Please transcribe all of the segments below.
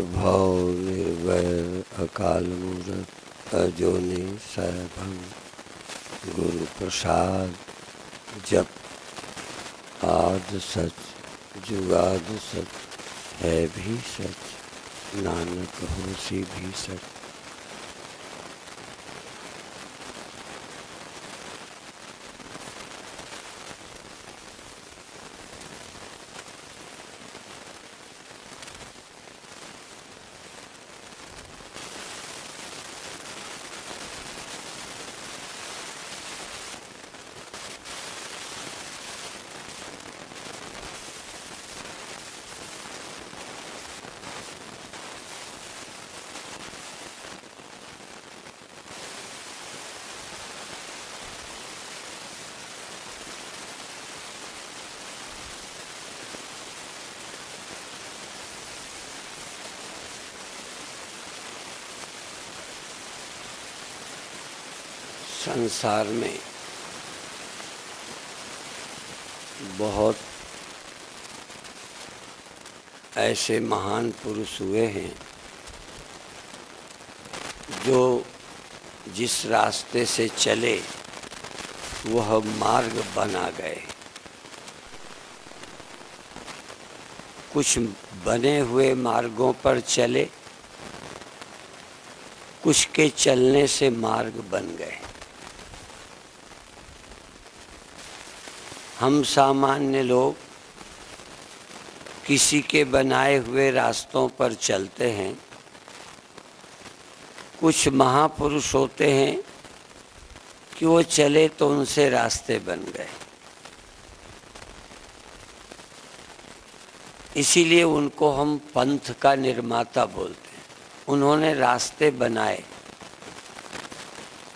निर्भव निर्वैर अकाल मूरत अजोनि सैभं गुरु प्रसाद जप आद सच जुगाद सच है भी सच नानक होसी भी सच। संसार में बहुत ऐसे महान पुरुष हुए हैं जो जिस रास्ते से चले वह मार्ग बना गए। कुछ बने हुए मार्गों पर चले, कुछ के चलने से मार्ग बन गए। हम सामान्य लोग किसी के बनाए हुए रास्तों पर चलते हैं। कुछ महापुरुष होते हैं कि वो चले तो उनसे रास्ते बन गए, इसीलिए उनको हम पंथ का निर्माता बोलते हैं। उन्होंने रास्ते बनाए,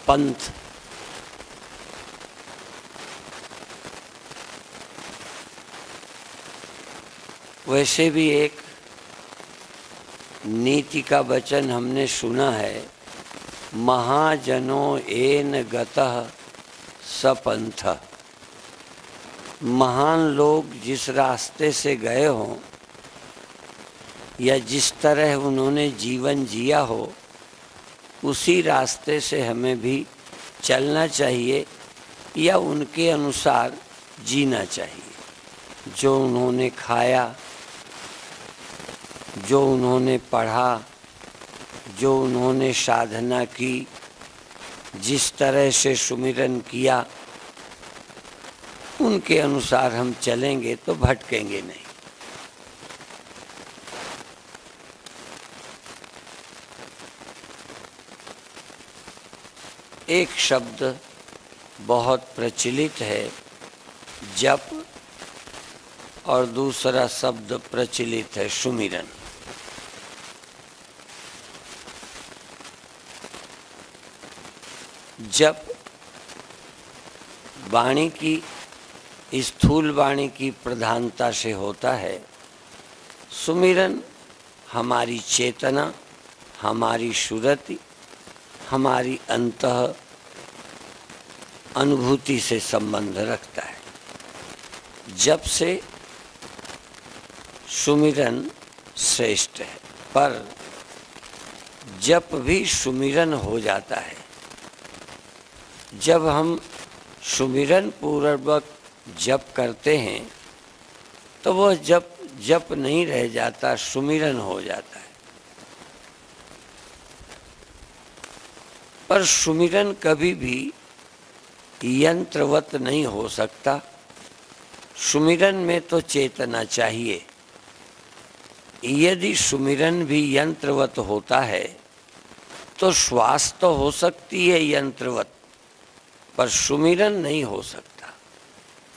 पंथ। वैसे भी एक नीति का वचन हमने सुना है, महाजनों एन गतः सपंथ। महान लोग जिस रास्ते से गए हों या जिस तरह उन्होंने जीवन जिया हो, उसी रास्ते से हमें भी चलना चाहिए या उनके अनुसार जीना चाहिए। जो उन्होंने खाया, जो उन्होंने पढ़ा, जो उन्होंने साधना की, जिस तरह से सुमिरन किया, उनके अनुसार हम चलेंगे तो भटकेंगे नहीं। एक शब्द बहुत प्रचलित है जप, और दूसरा शब्द प्रचलित है सुमिरन। जप वाणी की, स्थूल वाणी की प्रधानता से होता है। सुमिरन हमारी चेतना, हमारी सुरति, हमारी अंतः अनुभूति से संबंध रखता है। जप से सुमिरन श्रेष्ठ है, पर जप भी सुमिरन हो जाता है। जब हम सुमिरन पूर्वक जप करते हैं तो वह जप नहीं रह जाता, सुमिरन हो जाता है। पर सुमिरन कभी भी यंत्रवत नहीं हो सकता। सुमिरन में तो चेतना चाहिए। यदि सुमिरन भी यंत्रवत होता है तो श्वास तो हो सकती है यंत्रवत, पर सुमिरन नहीं हो सकता।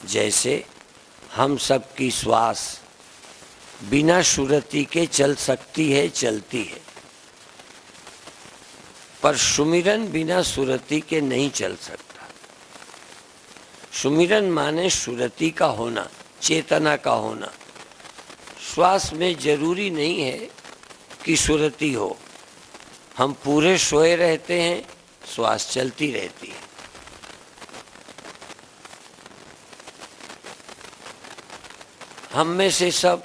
जैसे हम सबकी श्वास बिना सुरति के चल सकती है, चलती है, पर सुमिरन बिना सुरति के नहीं चल सकता। सुमिरन माने सुरति का होना, चेतना का होना। श्वास में जरूरी नहीं है कि सुरति हो। हम पूरे सोए रहते हैं, श्वास चलती रहती है। हम में से सब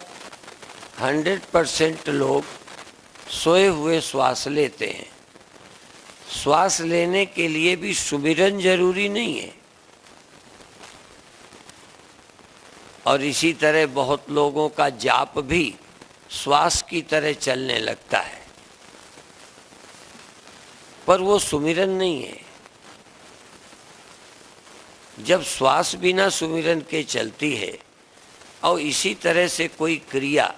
100% लोग सोए हुए श्वास लेते हैं। श्वास लेने के लिए भी सुमिरन जरूरी नहीं है। और इसी तरह बहुत लोगों का जाप भी श्वास की तरह चलने लगता है, पर वो सुमिरन नहीं है। जब श्वास बिना सुमिरन के चलती है और इसी तरह से कोई क्रिया,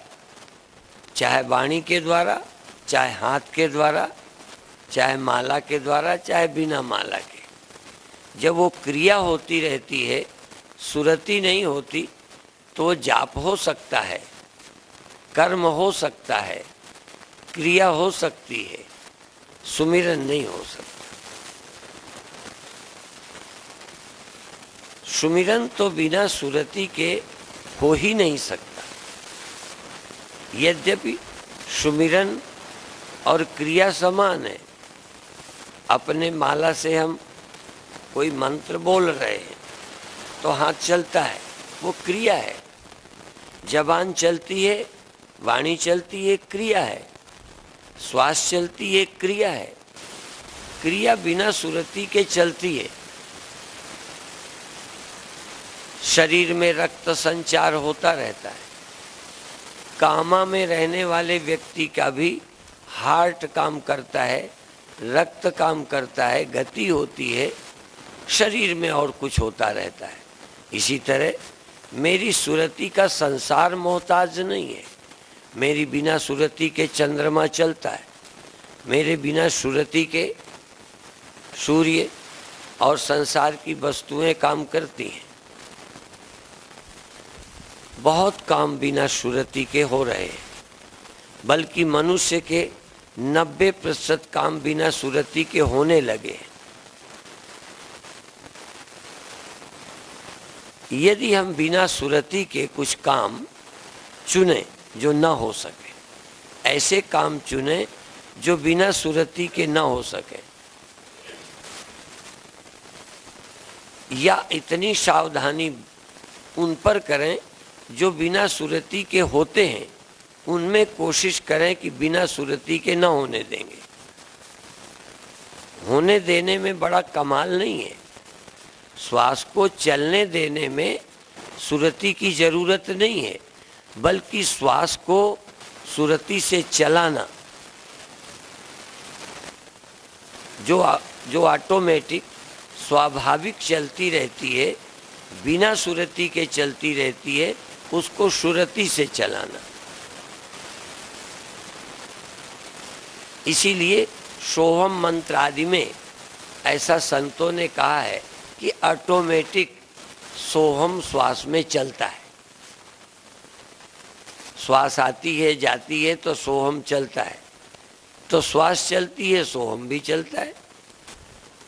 चाहे वाणी के द्वारा, चाहे हाथ के द्वारा, चाहे माला के द्वारा, चाहे बिना माला के, जब वो क्रिया होती रहती है, सुरति नहीं होती, तो जाप हो सकता है, कर्म हो सकता है, क्रिया हो सकती है, सुमिरन नहीं हो सकता। सुमिरन तो बिना सुरति के हो ही नहीं सकता। यद्यपि सुमिरन और क्रिया समान है। अपने माला से हम कोई मंत्र बोल रहे हैं तो हाथ चलता है, वो क्रिया है। जबान चलती है, वाणी चलती है, क्रिया है। श्वास चलती है, क्रिया है। क्रिया बिना सुरति के चलती है। शरीर में रक्त संचार होता रहता है। कामा में रहने वाले व्यक्ति का भी हार्ट काम करता है, रक्त काम करता है, गति होती है, शरीर में और कुछ होता रहता है। इसी तरह मेरी सुरति का संसार मोहताज नहीं है। मेरी बिना सुरति के चंद्रमा चलता है, मेरे बिना सुरति के सूर्य और संसार की वस्तुएं काम करती हैं। बहुत काम बिना सुरति के हो रहे हैं, बल्कि मनुष्य के 90% काम बिना सुरति के होने लगे। यदि हम बिना सुरति के कुछ काम चुने जो न हो सके, ऐसे काम चुने जो बिना सुरति के न हो सके, या इतनी सावधानी उन पर करें जो बिना सुरति के होते हैं, उनमें कोशिश करें कि बिना सुरति के न होने देंगे। होने देने में बड़ा कमाल नहीं है। श्वास को चलने देने में सुरति की जरूरत नहीं है, बल्कि श्वास को सुरति से चलाना, जो ऑटोमेटिक स्वाभाविक चलती रहती है, बिना सुरति के चलती रहती है, उसको सुरति से चलाना। इसीलिए सोहम मंत्र आदि में ऐसा संतों ने कहा है कि ऑटोमेटिक सोहम श्वास में चलता है। श्वास आती है जाती है तो सोहम चलता है, तो श्वास चलती है सोहम भी चलता है।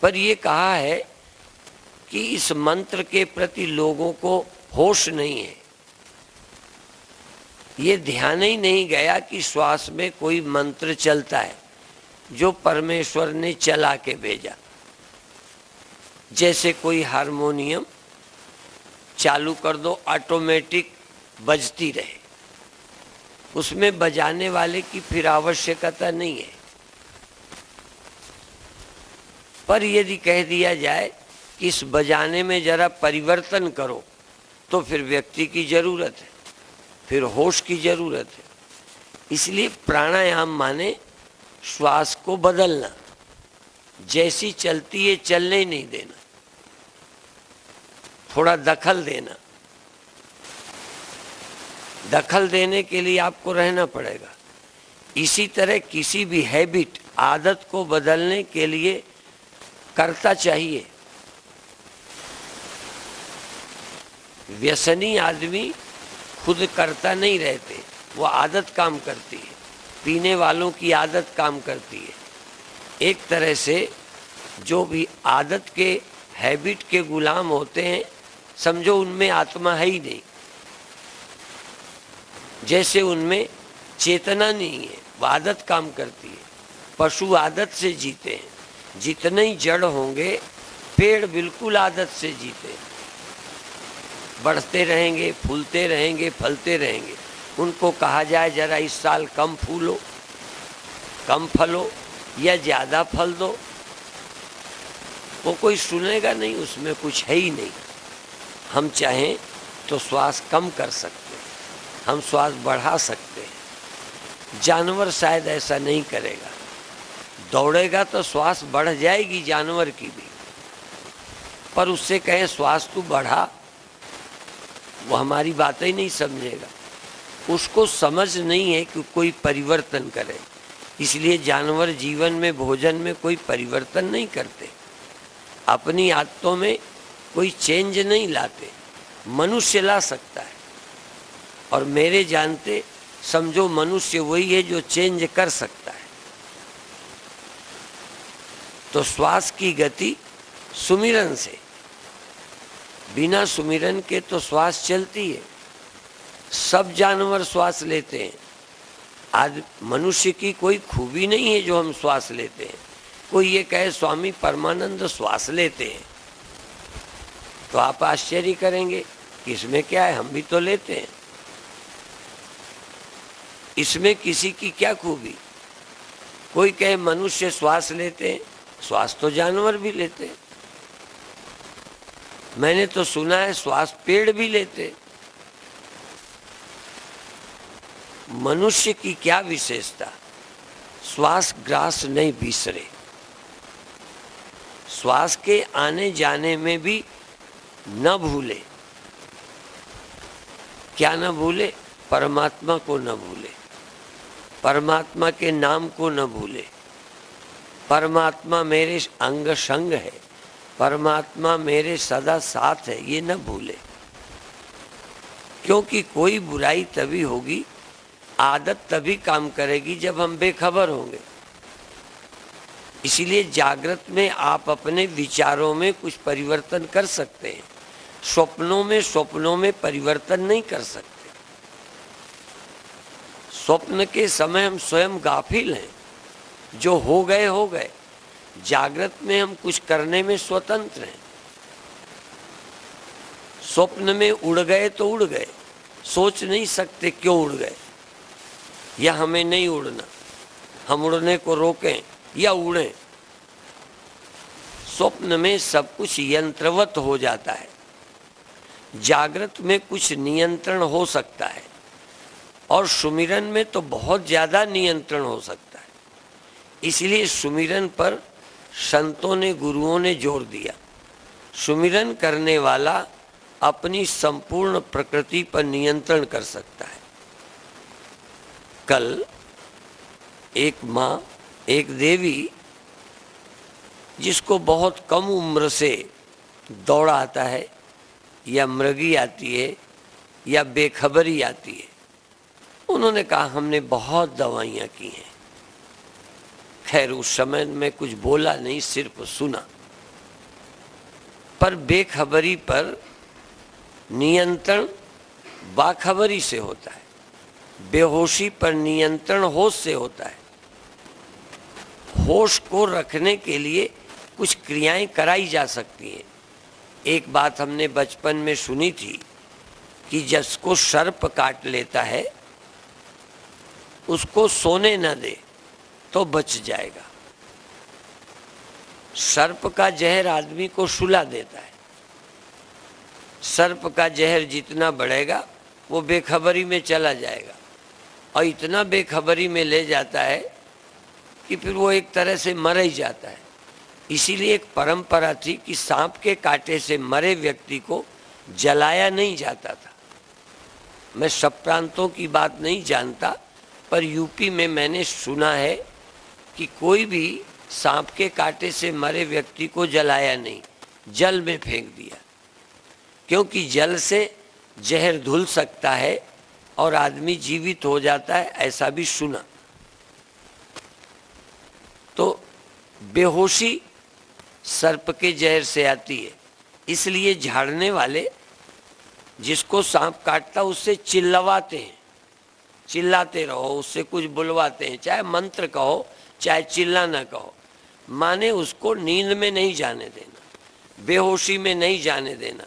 पर ये कहा है कि इस मंत्र के प्रति लोगों को होश नहीं है। ये ध्यान ही नहीं गया कि श्वास में कोई मंत्र चलता है जो परमेश्वर ने चला के भेजा। जैसे कोई हारमोनियम चालू कर दो, ऑटोमेटिक बजती रहे, उसमें बजाने वाले की फिर आवश्यकता नहीं है। पर यदि कह दिया जाए कि इस बजाने में जरा परिवर्तन करो, तो फिर व्यक्ति की जरूरत है, फिर होश की जरूरत है। इसलिए प्राणायाम माने श्वास को बदलना, जैसी चलती है चलने ही नहीं देना, थोड़ा दखल देना। दखल देने के लिए आपको रहना पड़ेगा। इसी तरह किसी भी हैबिट, आदत को बदलने के लिए करता चाहिए। व्यसनी आदमी खुद करता नहीं रहते, वो आदत काम करती है। पीने वालों की आदत काम करती है। एक तरह से जो भी आदत के, हैबिट के गुलाम होते हैं, समझो उनमें आत्मा है ही नहीं। जैसे उनमें चेतना नहीं है, वो आदत काम करती है। पशु आदत से जीते हैं। जितने ही जड़ होंगे, पेड़ बिल्कुल आदत से जीते हैं। बढ़ते रहेंगे, फूलते रहेंगे, फलते रहेंगे। उनको कहा जाए जरा इस साल कम फूलो, कम फल हो या ज़्यादा फल दो, वो कोई सुनेगा नहीं, उसमें कुछ है ही नहीं। हम चाहें तो श्वास कम कर सकते हैं, हम श्वास बढ़ा सकते हैं। जानवर शायद ऐसा नहीं करेगा, दौड़ेगा तो श्वास बढ़ जाएगी जानवर की भी, पर उससे कहें श्वास तू बढ़ा, वो हमारी बातें ही नहीं समझेगा। उसको समझ नहीं है कि कोई परिवर्तन करे, इसलिए जानवर जीवन में भोजन में कोई परिवर्तन नहीं करते, अपनी आदतों में कोई चेंज नहीं लाते। मनुष्य ला सकता है, और मेरे जानते समझो मनुष्य वही है जो चेंज कर सकता है। तो श्वास की गति सुमिरन से, बिना सुमिरन के तो श्वास चलती है। सब जानवर श्वास लेते हैं, आज मनुष्य की कोई खूबी नहीं है जो हम श्वास लेते हैं। कोई ये कहे स्वामी परमानंद श्वास लेते हैं, तो आप आश्चर्य करेंगे कि इसमें क्या है, हम भी तो लेते हैं, इसमें किसी की क्या खूबी। कोई कहे मनुष्य श्वास लेते हैं, श्वास तो जानवर भी लेते हैं। मैंने तो सुना है श्वास पेड़ भी लेते। मनुष्य की क्या विशेषता, श्वास ग्रास नहीं बिसरे, श्वास के आने जाने में भी न भूले। क्या न भूले? परमात्मा को न भूले, परमात्मा के नाम को न भूले। परमात्मा मेरे अंग संग है, परमात्मा मेरे सदा साथ है, ये न भूले। क्योंकि कोई बुराई तभी होगी, आदत तभी काम करेगी जब हम बेखबर होंगे। इसीलिए जागृत में आप अपने विचारों में कुछ परिवर्तन कर सकते हैं, स्वप्नों में परिवर्तन नहीं कर सकते। स्वप्न के समय हम स्वयं गाफिल हैं, जो हो गए हो गए। जागृत में हम कुछ करने में स्वतंत्र हैं। स्वप्न में उड़ गए तो उड़ गए, सोच नहीं सकते क्यों उड़ गए, या हमें नहीं उड़ना, हम उड़ने को रोकें या उड़ें। स्वप्न में सब कुछ यंत्रवत हो जाता है, जागृत में कुछ नियंत्रण हो सकता है, और सुमिरन में तो बहुत ज्यादा नियंत्रण हो सकता है। इसलिए सुमिरन पर संतों ने, गुरुओं ने जोर दिया। सुमिरन करने वाला अपनी संपूर्ण प्रकृति पर नियंत्रण कर सकता है। कल एक माँ, एक देवी, जिसको बहुत कम उम्र से दौड़ आता है, या मृगी आती है, या बेखबरी आती है, उन्होंने कहा हमने बहुत दवाइयाँ की हैं। खैर उस समय में कुछ बोला नहीं, सिर्फ सुना। पर बेखबरी पर नियंत्रण बाखबरी से होता है, बेहोशी पर नियंत्रण होश से होता है। होश को रखने के लिए कुछ क्रियाएं कराई जा सकती हैं। एक बात हमने बचपन में सुनी थी कि जिसको सर्प काट लेता है उसको सोने न दे तो बच जाएगा। सर्प का जहर आदमी को सुला देता है। सर्प का जहर जितना बढ़ेगा वो बेखबरी में चला जाएगा, और इतना बेखबरी में ले जाता है कि फिर वो एक तरह से मर ही जाता है। इसीलिए एक परंपरा थी कि सांप के कांटे से मरे व्यक्ति को जलाया नहीं जाता था। मैं सब प्रांतों की बात नहीं जानता, पर यूपी में मैंने सुना है कि कोई भी सांप के कांटे से मरे व्यक्ति को जलाया नहीं, जल में फेंक दिया, क्योंकि जल से जहर धुल सकता है और आदमी जीवित हो जाता है, ऐसा भी सुना। तो बेहोशी सर्प के जहर से आती है, इसलिए झाड़ने वाले जिसको सांप काटता उससे चिल्लवाते हैं, चिल्लाते रहो, उससे कुछ बुलवाते हैं, चाहे मंत्र कहो चाहे चिल्लाना कहो, माने उसको नींद में नहीं जाने देना, बेहोशी में नहीं जाने देना,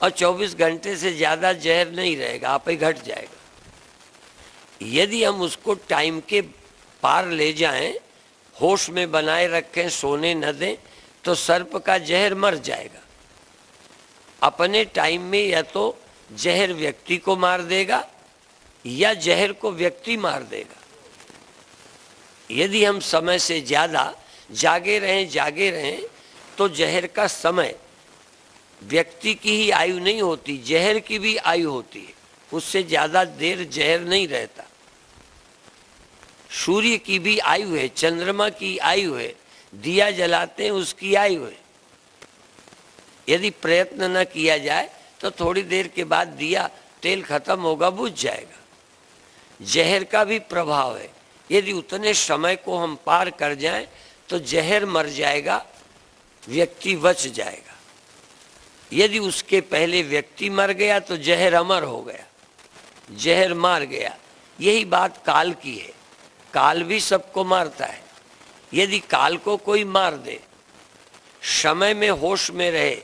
और 24 घंटे से ज़्यादा जहर नहीं रहेगा, आप ही घट जाएगा। यदि हम उसको टाइम के पार ले जाएं, होश में बनाए रखें, सोने न दें, तो सर्प का जहर मर जाएगा। अपने टाइम में या तो जहर व्यक्ति को मार देगा या जहर को व्यक्ति मार देगा। यदि हम समय से ज्यादा जागे रहें तो जहर का समय, व्यक्ति की ही आयु नहीं होती, जहर की भी आयु होती है, उससे ज्यादा देर जहर नहीं रहता। सूर्य की भी आयु है, चंद्रमा की आयु है, दिया जलाते हैं उसकी आयु है। यदि प्रयत्न न किया जाए तो थोड़ी देर के बाद दिया, तेल खत्म होगा, बुझ जाएगा। जहर का भी प्रभाव है, यदि उतने समय को हम पार कर जाएं तो जहर मर जाएगा, व्यक्ति बच जाएगा। यदि उसके पहले व्यक्ति मर गया तो जहर अमर हो गया, जहर मार गया। यही बात काल की है, काल भी सबको मारता है। यदि काल को कोई मार दे, समय में होश में रहे,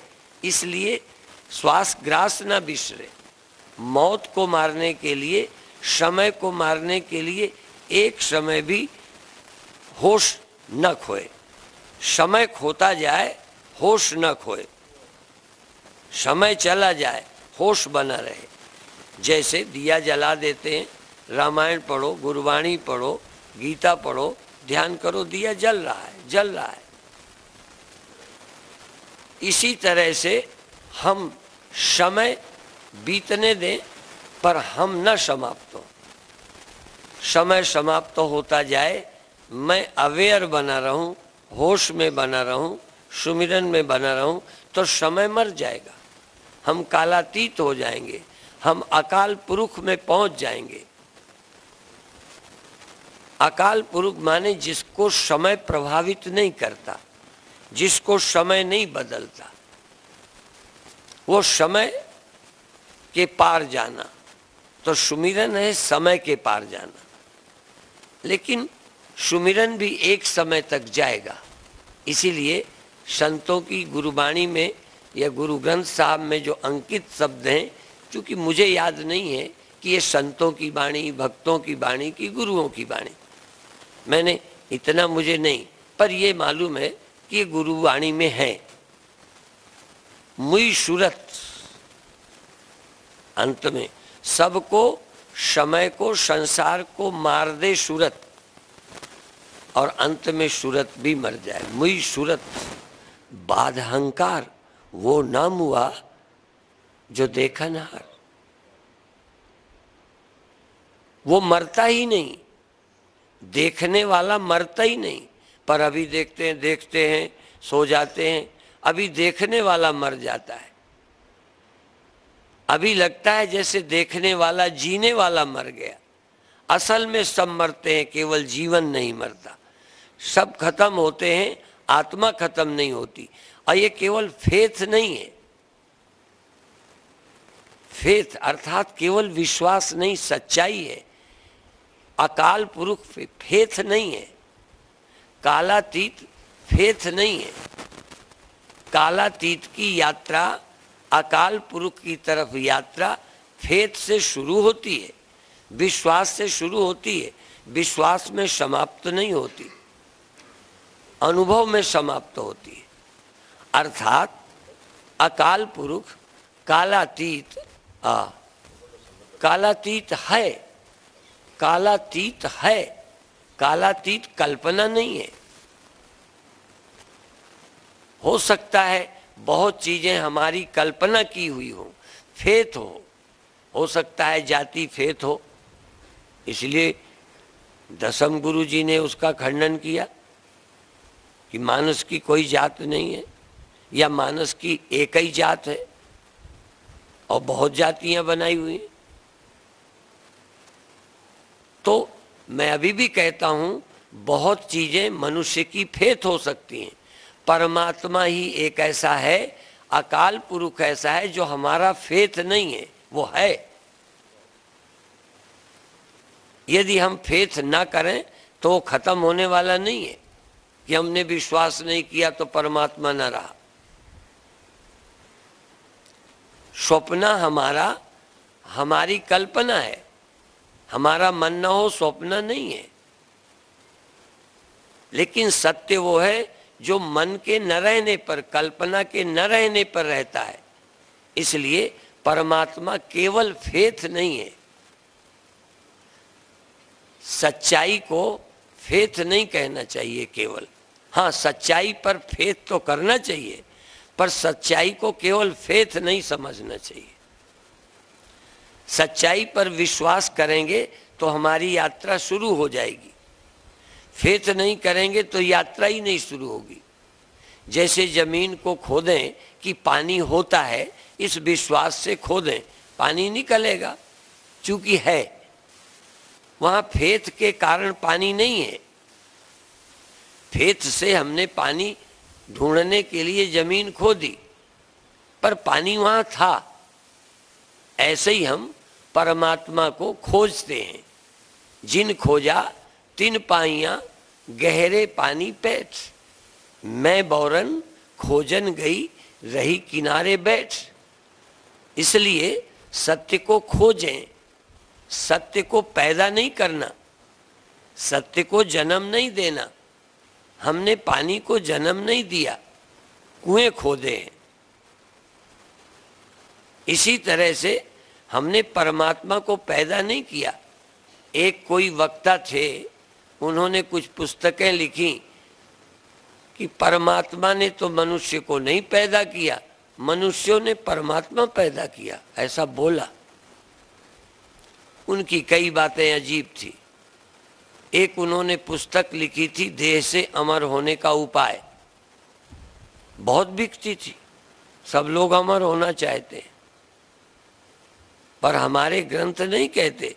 इसलिए श्वास ग्रास न बिसरे। मौत को मारने के लिए, समय को मारने के लिए एक समय भी होश न खोए। समय खोता जाए, होश न खोए। समय चला जाए, होश बना रहे। जैसे दिया जला देते हैं, रामायण पढ़ो, गुरबाणी पढ़ो, गीता पढ़ो, ध्यान करो, दिया जल रहा है, जल रहा है। इसी तरह से हम समय बीतने दें पर हम न समाप्त हो। समय समाप्त होता जाए, मैं अवेयर बना रहूं, होश में बना रहूं, सुमिरन में बना रहूं, तो समय मर जाएगा। हम कालातीत हो जाएंगे, हम अकाल पुरुष में पहुंच जाएंगे। अकाल पुरुष माने जिसको समय प्रभावित नहीं करता, जिसको समय नहीं बदलता, वो समय के पार जाना। तो सुमिरन है समय के पार जाना, लेकिन सुमिरन भी एक समय तक जाएगा। इसीलिए संतों की गुरुबाणी में या गुरु ग्रंथ साहब में जो अंकित शब्द हैं, क्योंकि मुझे याद नहीं है कि ये संतों की वाणी, भक्तों की वाणी की गुरुओं की वाणी, मैंने इतना मुझे नहीं, पर ये मालूम है कि ये गुरुवाणी में है। मुई सूरत, अंत में सबको, समय को, संसार को मार दे सूरत, और अंत में सूरत भी मर जाए। मुई सूरत बाध अहंकार, वो नाम हुआ जो देखनहार। वो मरता ही नहीं, देखने वाला मरता ही नहीं, पर अभी देखते हैं सो जाते हैं। अभी देखने वाला मर जाता है, अभी लगता है जैसे देखने वाला, जीने वाला मर गया। असल में सब मरते हैं, केवल जीवन नहीं मरता। सब खत्म होते हैं, आत्मा खत्म नहीं होती। और ये केवल फेथ नहीं है, फेथ अर्थात केवल विश्वास नहीं, सच्चाई है। अकाल पुरुष फेथ नहीं है, कालातीत फेथ नहीं है। कालातीत की यात्रा, अकाल पुरुष की तरफ यात्रा फेथ से शुरू होती है, विश्वास से शुरू होती है। विश्वास में समाप्त नहीं होती, अनुभव में समाप्त होती है। अर्थात अकाल पुरुष कालातीत, कालातीत है, कालातीत है, कालातीत कल्पना नहीं है। हो सकता है बहुत चीजें हमारी कल्पना की हुई हो, फेथ हो सकता है जाति फेथ हो। इसलिए दसम गुरु जी ने उसका खंडन किया कि मानस की कोई जात नहीं है, या मानस की एक ही जात है और बहुत जातियां बनाई हुई हैं। तो मैं अभी भी कहता हूं, बहुत चीजें मनुष्य की फेथ हो सकती हैं, परमात्मा ही एक ऐसा है, अकाल पुरुष ऐसा है जो हमारा फेथ नहीं है, वो है। यदि हम फेथ ना करें तो वो खत्म होने वाला नहीं है कि हमने विश्वास नहीं किया तो परमात्मा न रहा। स्वप्न हमारा, हमारी कल्पना है, हमारा मन न हो स्वप्न नहीं है। लेकिन सत्य वो है जो मन के न रहने पर, कल्पना के न रहने पर रहता है। इसलिए परमात्मा केवल फेथ नहीं है। सच्चाई को फेथ नहीं कहना चाहिए केवल, हाँ सच्चाई पर फेथ तो करना चाहिए, पर सच्चाई को केवल फेथ नहीं समझना चाहिए। सच्चाई पर विश्वास करेंगे तो हमारी यात्रा शुरू हो जाएगी, फेथ नहीं करेंगे तो यात्रा ही नहीं शुरू होगी। जैसे जमीन को खोदें कि पानी होता है, इस विश्वास से खोदें, पानी निकलेगा चूंकि है। वहां फेथ के कारण पानी नहीं है। फेथ से हमने पानी ढूंढने के लिए जमीन खोदी, पर पानी वहां था। ऐसे ही हम परमात्मा को खोजते हैं। जिन खोजा तिन पाइयां गहरे पानी पैठ, मैं बौरन खोजन गई रही किनारे बैठ। इसलिए सत्य को खोजें, सत्य को पैदा नहीं करना, सत्य को जन्म नहीं देना। हमने पानी को जन्म नहीं दिया, कुएं खोदे हैं। इसी तरह से हमने परमात्मा को पैदा नहीं किया। एक कोई वक्ता थे, उन्होंने कुछ पुस्तकें लिखी कि परमात्मा ने तो मनुष्य को नहीं पैदा किया, मनुष्यों ने परमात्मा पैदा किया, ऐसा बोला। उनकी कई बातें अजीब थी। एक उन्होंने पुस्तक लिखी थी, देह से अमर होने का उपाय, बहुत बिकती थी, सब लोग अमर होना चाहते हैं। पर हमारे ग्रंथ नहीं कहते।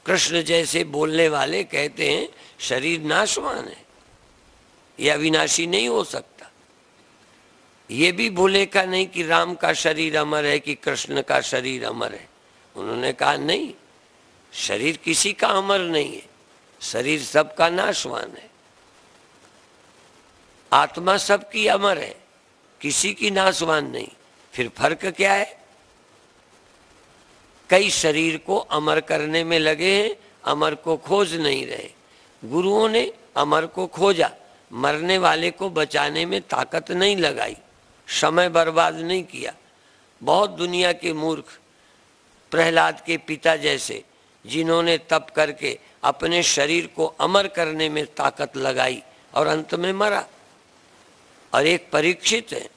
कृष्ण जैसे बोलने वाले कहते हैं शरीर नाशवान है, यह अविनाशी नहीं हो सकता। ये भी भूले का नहीं कि राम का शरीर अमर है कि कृष्ण का शरीर अमर है। उन्होंने कहा नहीं, शरीर किसी का अमर नहीं है, शरीर सबका नाशवान है। आत्मा सबकी अमर है, किसी की नाशवान नहीं। फिर फर्क क्या है? कई शरीर को अमर करने में लगे हैं, अमर को खोज नहीं रहे। गुरुओं ने अमर को खोजा, मरने वाले को बचाने में ताकत नहीं लगाई, समय बर्बाद नहीं किया। बहुत दुनिया के मूर्ख, प्रहलाद के पिता जैसे, जिन्होंने तप करके अपने शरीर को अमर करने में ताकत लगाई और अंत में मरा। और एक परीक्षित है,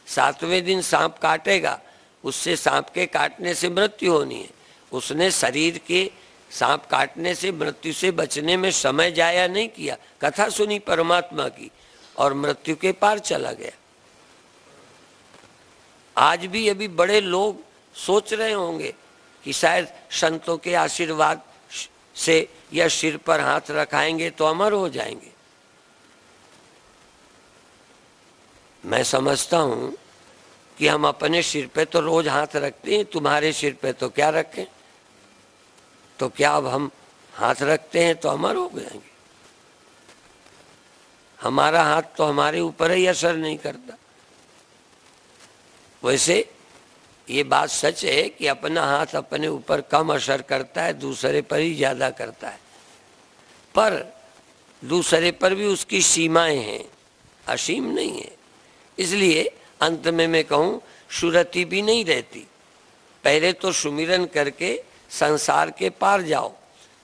7वें दिन सांप काटेगा, उससे सांप के काटने से मृत्यु होनी है। उसने शरीर के सांप काटने से, मृत्यु से बचने में समय जाया नहीं किया, कथा सुनी परमात्मा की और मृत्यु के पार चला गया। आज भी अभी बड़े लोग सोच रहे होंगे कि शायद संतों के आशीर्वाद से या सिर पर हाथ रखाएंगे तो अमर हो जाएंगे। मैं समझता हूं कि हम अपने सिर पे तो रोज हाथ रखते हैं, तुम्हारे सिर पे तो क्या रखें? तो क्या अब हम हाथ रखते हैं तो अमर हो जाएंगे? हमारा हाथ तो हमारे ऊपर ही असर नहीं करता। वैसे ये बात सच है कि अपना हाथ अपने ऊपर कम असर करता है, दूसरे पर ही ज्यादा करता है। पर दूसरे पर भी उसकी सीमाएं हैं, असीम नहीं है। इसलिए अंत में मैं कहूं, सुरति भी नहीं रहती। पहले तो सुमिरन करके संसार के पार जाओ,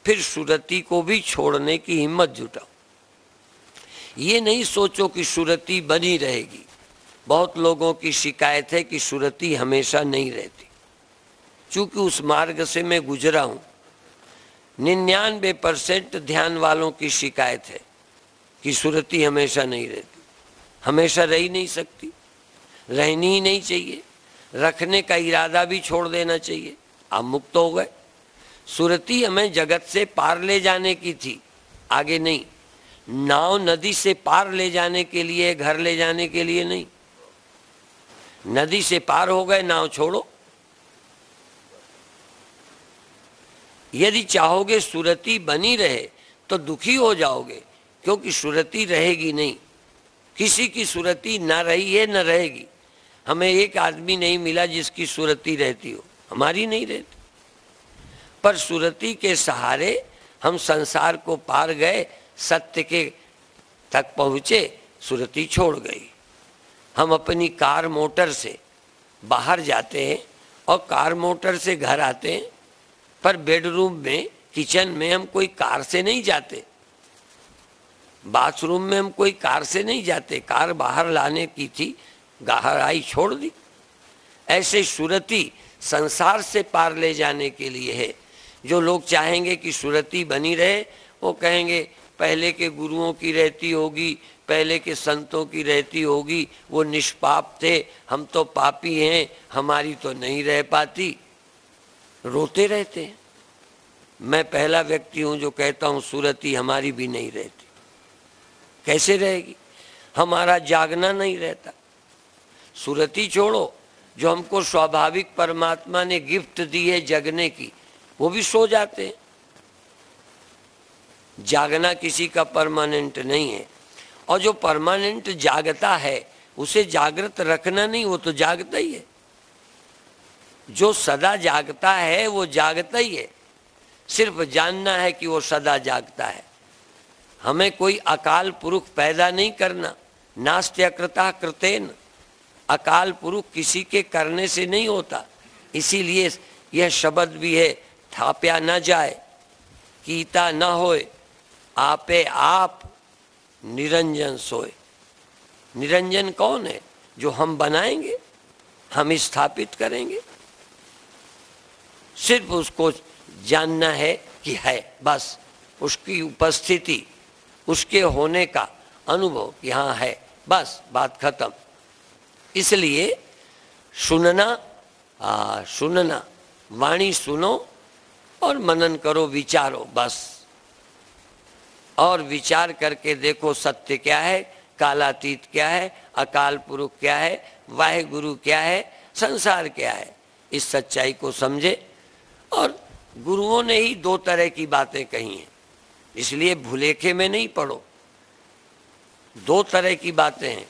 फिर सुरति को भी छोड़ने की हिम्मत जुटाओ। ये नहीं सोचो कि सुरति बनी रहेगी। बहुत लोगों की शिकायत है कि सुरति हमेशा नहीं रहती। चूंकि उस मार्ग से मैं गुजरा हूं, 99% ध्यान वालों की शिकायत है कि सुरति हमेशा नहीं रहती। हमेशा रह ही नहीं सकती, रहनी ही नहीं चाहिए। रखने का इरादा भी छोड़ देना चाहिए, आप मुक्त हो गए। सुरति हमें जगत से पार ले जाने की थी, आगे नहीं। नाव नदी से पार ले जाने के लिए, घर ले जाने के लिए नहीं। नदी से पार हो गए, नाव छोड़ो। यदि चाहोगे सुरति बनी रहे तो दुखी हो जाओगे, क्योंकि सुरति रहेगी नहीं। किसी की सुरति ना रही है, न रहेगी। हमें एक आदमी नहीं मिला जिसकी सुरति रहती हो, हमारी नहीं रहती। पर सुरति के सहारे हम संसार को पार गए, सत्य के तक पहुँचे, सुरती छोड़ गई। हम अपनी कार मोटर से बाहर जाते हैं और कार मोटर से घर आते हैं, पर बेडरूम में, किचन में हम कोई कार से नहीं जाते, बाथरूम में हम कोई कार से नहीं जाते। कार बाहर लाने की थी, गहराई छोड़ दी। ऐसे सुरती संसार से पार ले जाने के लिए है। जो लोग चाहेंगे कि सुरती बनी रहे, वो कहेंगे पहले के गुरुओं की रहती होगी, पहले के संतों की रहती होगी, वो निष्पाप थे, हम तो पापी हैं, हमारी तो नहीं रह पाती। रोते रहते हैं। मैं पहला व्यक्ति हूं जो कहता हूं सुरती हमारी भी नहीं रहती। कैसे रहेगी? हमारा जागना नहीं रहता। सुरती छोड़ो, जो हमको स्वाभाविक परमात्मा ने गिफ्ट दी है जगने की, वो भी सो जाते हैं। जागना किसी का परमानेंट नहीं है। और जो परमानेंट जागता है उसे जागृत रखना नहीं, वो तो जागता ही है। जो सदा जागता है वो जागता ही है, सिर्फ जानना है कि वो सदा जागता है। हमें कोई अकाल पुरुष पैदा नहीं करना। नास्त्यकृता कृतेन, अकाल पुरुष किसी के करने से नहीं होता। इसीलिए यह शब्द भी है, थाप्या न जाए, कीता न होए, आपे आप निरंजन सोए। निरंजन कौन है? जो हम बनाएंगे, हम स्थापित करेंगे। सिर्फ उसको जानना है कि है, बस उसकी उपस्थिति, उसके होने का अनुभव कि हाँ है, बस बात खत्म। इसलिए सुनना, सुनना, वाणी सुनो और मनन करो, विचारो बस। और विचार करके देखो सत्य क्या है, कालातीत क्या है, अकाल पुरुष क्या है, वाहे गुरु क्या है, संसार क्या है। इस सच्चाई को समझे। और गुरुओं ने ही दो तरह की बातें कही हैं, इसलिए भुलेखे में नहीं पड़ो। दो तरह की बातें हैं।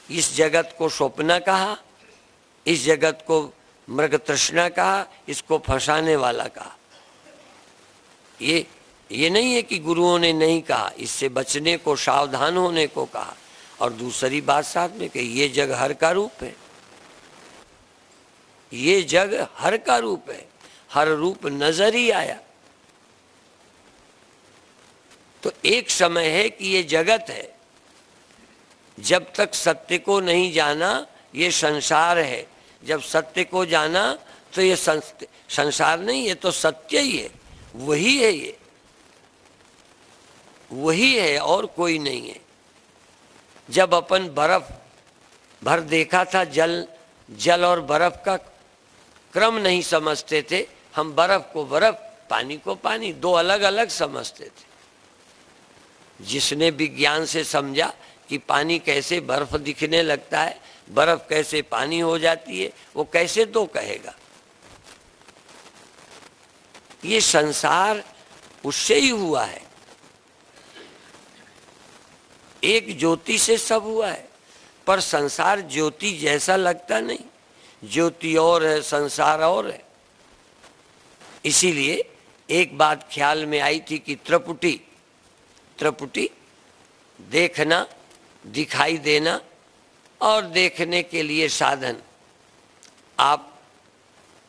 इस जगत को स्वप्न कहा, इस जगत को मृग तृष्णा कहा, इसको फंसाने वाला कहा। ये नहीं है कि गुरुओं ने नहीं कहा, इससे बचने को, सावधान होने को कहा। और दूसरी बात साथ में कही, ये जग हर का रूप है। ये जग हर का रूप है, हर रूप नजर ही आया। तो एक समय है कि ये जगत है, जब तक सत्य को नहीं जाना ये संसार है। जब सत्य को जाना तो ये संसार नहीं, ये तो सत्य ही है, वही है, ये वही है और कोई नहीं है। जब अपन बर्फ भर देखा था, जल और बर्फ का क्रम नहीं समझते थे। हम बर्फ को बर्फ, पानी को पानी, दो अलग अलग समझते थे। जिसने विज्ञान से समझा कि पानी कैसे बर्फ दिखने लगता है, बर्फ कैसे पानी हो जाती है, वो कैसे दो कहेगा। ये संसार उससे ही हुआ है। एक ज्योति से सब हुआ है, पर संसार ज्योति जैसा लगता नहीं। ज्योति और है, संसार और है। इसीलिए एक बात ख्याल में आई थी कि त्रिपुटी देखना, दिखाई देना और देखने के लिए साधन। आप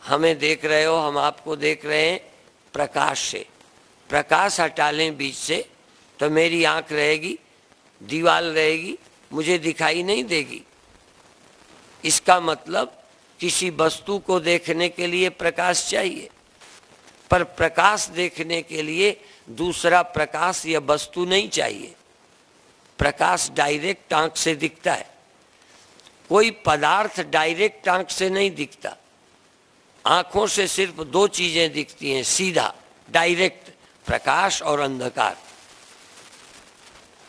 हमें देख रहे हो, हम आपको देख रहे हैं प्रकाश से। प्रकाश हटा लें बीच से तो मेरी आंख रहेगी, दीवार रहेगी, मुझे दिखाई नहीं देगी। इसका मतलब किसी वस्तु को देखने के लिए प्रकाश चाहिए, पर प्रकाश देखने के लिए दूसरा प्रकाश या वस्तु नहीं चाहिए। प्रकाश डायरेक्ट आंख से दिखता है, कोई पदार्थ डायरेक्ट आंख से नहीं दिखता। आंखों से सिर्फ दो चीजें दिखती हैं सीधा, डायरेक्ट, प्रकाश और अंधकार।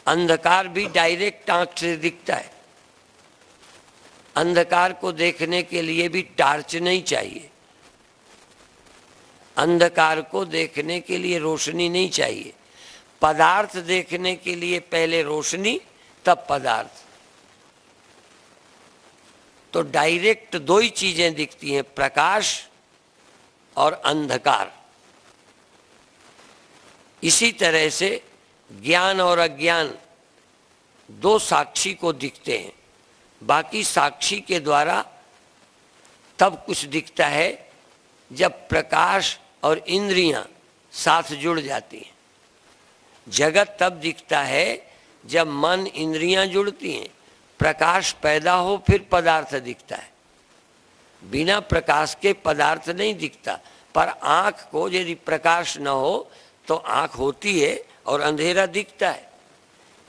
अंधकार भी डायरेक्ट आंख से दिखता है। अंधकार को देखने के लिए भी टार्च नहीं चाहिए, अंधकार को देखने के लिए रोशनी नहीं चाहिए। पदार्थ देखने के लिए पहले रोशनी, तब पदार्थ। तो डायरेक्ट दो ही चीजें दिखती हैं, प्रकाश और अंधकार। इसी तरह से ज्ञान और अज्ञान दो साक्षी को दिखते हैं, बाकी साक्षी के द्वारा तब कुछ दिखता है जब प्रकाश और इंद्रियां साथ जुड़ जाती हैं। जगत तब दिखता है जब मन इंद्रियां जुड़ती हैं, प्रकाश पैदा हो, फिर पदार्थ दिखता है। बिना प्रकाश के पदार्थ नहीं दिखता, पर आंख को यदि प्रकाश न हो तो आंख होती है और अंधेरा दिखता है।